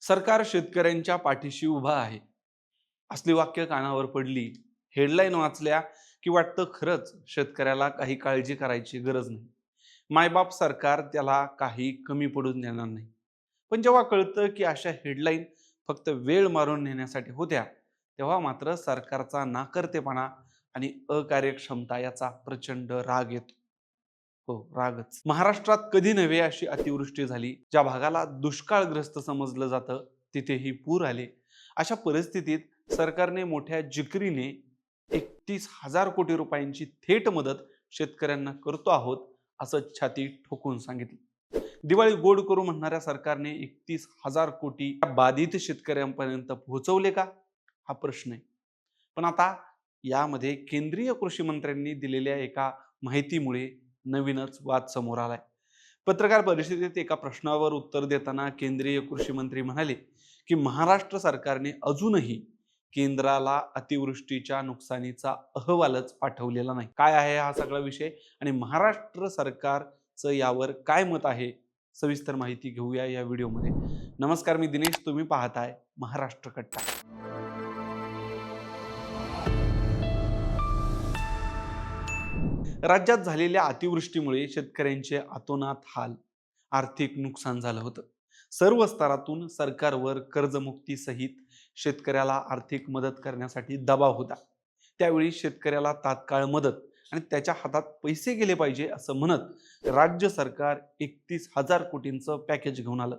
सरकार शेतकऱ्यांच्या पाठीशी उभा आहे. असली वाक्य कानावर पडली, हेडलाईन वाचल्या की वाटतं खरंच शेतकऱ्याला काही काळजी करायची गरज नाही. मायबाप सरकार त्याला काही कमी पडून देणार नाही. पण जेव्हा कळतं की अशा हेडलाईन फक्त वेळ मारून नेण्यासाठी होत्या, तेव्हा मात्र सरकारचा नाकर्तेपणा आणि अकार्यक्षमता याचा प्रचंड राग येतो. हो, रागच. महाराष्ट्रात कधी नव्हे अशी अतिवृष्टी झाली. ज्या भागाला दुष्काळग्रस्त समजलं जातं, तिथेही पूर आले. अशा परिस्थितीत सरकारने मोठ्या जिकरीने 31,000 कोटी रुपयांची थेट मदत शेतकऱ्यांना करतो आहोत, असं छाती ठोकून सांगितलं. दिवाळी गोड करू म्हणणाऱ्या सरकारने 31,000 कोटी बाधित शेतकऱ्यांपर्यंत पोहोचवले का? हा प्रश्न आहे. पण आता यामध्ये केंद्रीय कृषी मंत्र्यांनी दिलेल्या एका माहितीमुळे नवीनच वाद समोर आलाय. पत्रकार परिषदेत एका प्रश्नावर उत्तर देताना केंद्रीय कृषी मंत्री म्हणाले की महाराष्ट्र सरकारने अजूनही केंद्राला अतिवृष्टीच्या नुकसानीचा अहवालच पाठवलेला नाही. काय आहे हा सगळा विषय आणि महाराष्ट्र सरकारचं यावर काय मत आहे, सविस्तर माहिती घेऊया या व्हिडिओमध्ये. नमस्कार, मी दिनेश, तुम्ही पाहताय महाराष्ट्र कट्टा. राज्यात झालेल्या अतिवृष्टीमुळे शेतकऱ्यांचे अतोनात हाल, आर्थिक नुकसान झालं होतं. सर्व स्तरातून सरकारवर कर्जमुक्ती सहित शेतकऱ्याला आर्थिक मदत करण्यासाठी दबाव होता. त्यावेळी शेतकऱ्याला तात्काळ मदत आणि त्याच्या हातात पैसे गेले पाहिजे असं म्हणत राज्य सरकार 31,000 कोटींचं पॅकेज घेऊन आलं.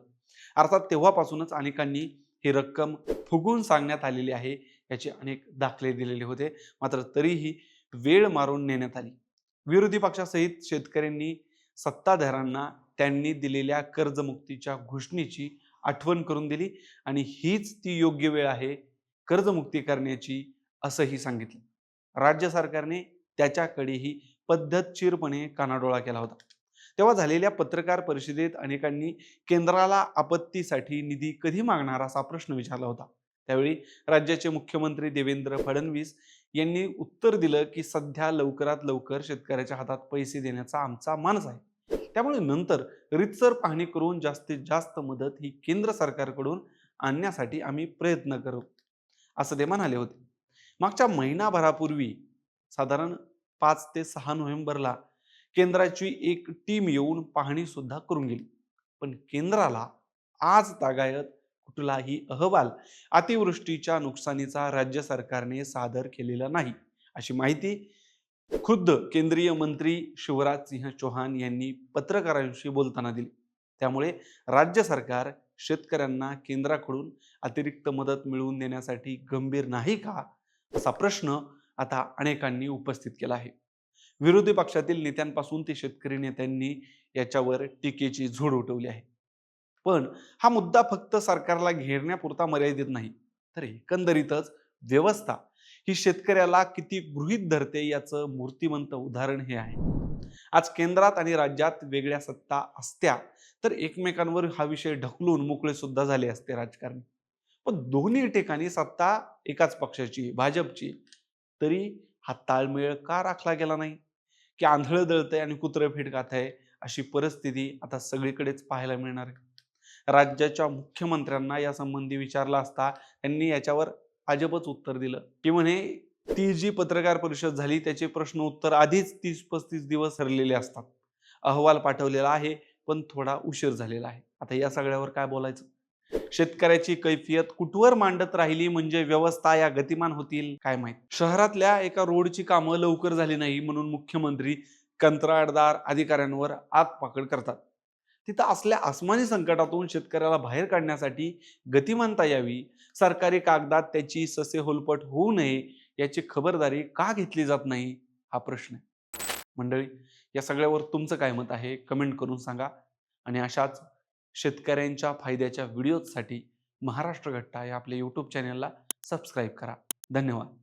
अर्थात तेव्हापासूनच अनेकांनी ही रक्कम फुगून सांगण्यात आलेली आहे याचे अनेक दाखले दिलेले होते. मात्र तरीही वेळ मारून नेण्यात आली. विरोधी पक्षासहित शेतकऱ्यांनी सत्ताधाऱ्यांना त्यांनी दिलेल्या कर्जमुक्तीच्या घोषणेची आठवण करून दिली आणि हीच ती योग्य वेळ आहे कर्जमुक्ती करण्याची, असंही सांगितलं. राज्य सरकारने त्याच्याकडेही पद्धतशीरपणे कानाडोळा केला होता. तेव्हा झालेल्या पत्रकार परिषदेत अनेकांनी केंद्राला आपत्तीसाठी निधी कधी मागणार असा प्रश्न विचारला होता. त्यावेळी राज्याचे मुख्यमंत्री देवेंद्र फडणवीस यांनी उत्तर दिलं की सध्या लवकरात लवकर शेतकऱ्याच्या हातात पैसे देण्याचा आमचा मानस आहे. त्यामुळे नंतर रीतसर पाहणी करून जास्तीत जास्त मदत ही केंद्र सरकारकडून आणण्यासाठी आम्ही प्रयत्न करू, असं ते म्हणाले होते. मागच्या महिनाभरापूर्वी साधारण 5 ते 6 नोव्हेंबरला केंद्राची एक टीम येऊन पाहणी सुद्धा करून गेली. पण केंद्राला आज तागायत कुठलाही अहवाल अतिवृष्टीच्या नुकसानीचा राज्य सरकारने सादर केलेला नाही, अशी माहिती खुद्द केंद्रीय मंत्री शिवराज सिंह चौहान यांनी पत्रकारांशी बोलताना दिली. त्यामुळे राज्य सरकार शेतकऱ्यांना केंद्राकडून अतिरिक्त मदत मिळवून देण्यासाठी गंभीर नाही का, असा प्रश्न आता अनेकांनी उपस्थित केला आहे. विरोधी पक्षातील नेत्यांपासून ते शेतकरी नेत्यांनी याच्यावर टीकेची झोड उठवली आहे. पण हा मुद्दा फक्त सरकारला घेरण्यापुरता मर्यादित नाही, तर एकंदरीतच व्यवस्था ही शेतकऱ्याला किती गृहीत धरते याचं मूर्तिमंत उदाहरण हे आहे. आज केंद्रात आणि राज्यात वेगळ्या सत्ता असत्या तर एकमेकांवर हा विषय ढकलून मोकळे सुद्धा झाले असते राजकारणी. पण दोन्ही ठिकाणी सत्ता एकाच पक्षाची, भाजपची. तरी हा ताळमेळ का राखला गेला नाही? की आंधळं दळतंय आणि कुत्रं फिट खातंय, अशी परिस्थिती आता सगळीकडेच पाहायला मिळणार आहे. राज्याच्या मुख्यमंत्र्यांना यासंबंधी विचारला असता त्यांनी याच्यावर अजबच उत्तर दिलं की म्हणे ती जी पत्रकार परिषद झाली त्याचे प्रश्न उत्तर आधीच 30-35 दिवस ठरलेले असतात. अहवाल पाठवलेला आहे पण थोडा उशीर झालेला आहे. आता या सगळ्यावर काय बोलायचं? शेतकऱ्याची कैफियत कुठवर मांडत राहिली म्हणजे व्यवस्था या गतिमान होतील काय माहित. शहरातल्या एका रोडची कामं लवकर झाली नाही म्हणून मुख्यमंत्री कंत्राटदार अधिकाऱ्यांवर आग पाकड करतात. तिथं असल्या आसमानी संकटातून शेतकऱ्याला बाहेर काढण्यासाठी गतिमानता यावी, सरकारी कागदात त्याची ससे होलपट होऊ नये याची खबरदारी का घेतली जात नाही, हा प्रश्न आहे. मंडळी, या सगळ्यावर तुमचं काय मत आहे कमेंट करून सांगा. आणि अशाच शेतकऱ्यांच्या फायद्याच्या व्हिडिओसाठी महाराष्ट्र घट्टा या आपल्या यूट्यूब चॅनलला सबस्क्राईब करा. धन्यवाद.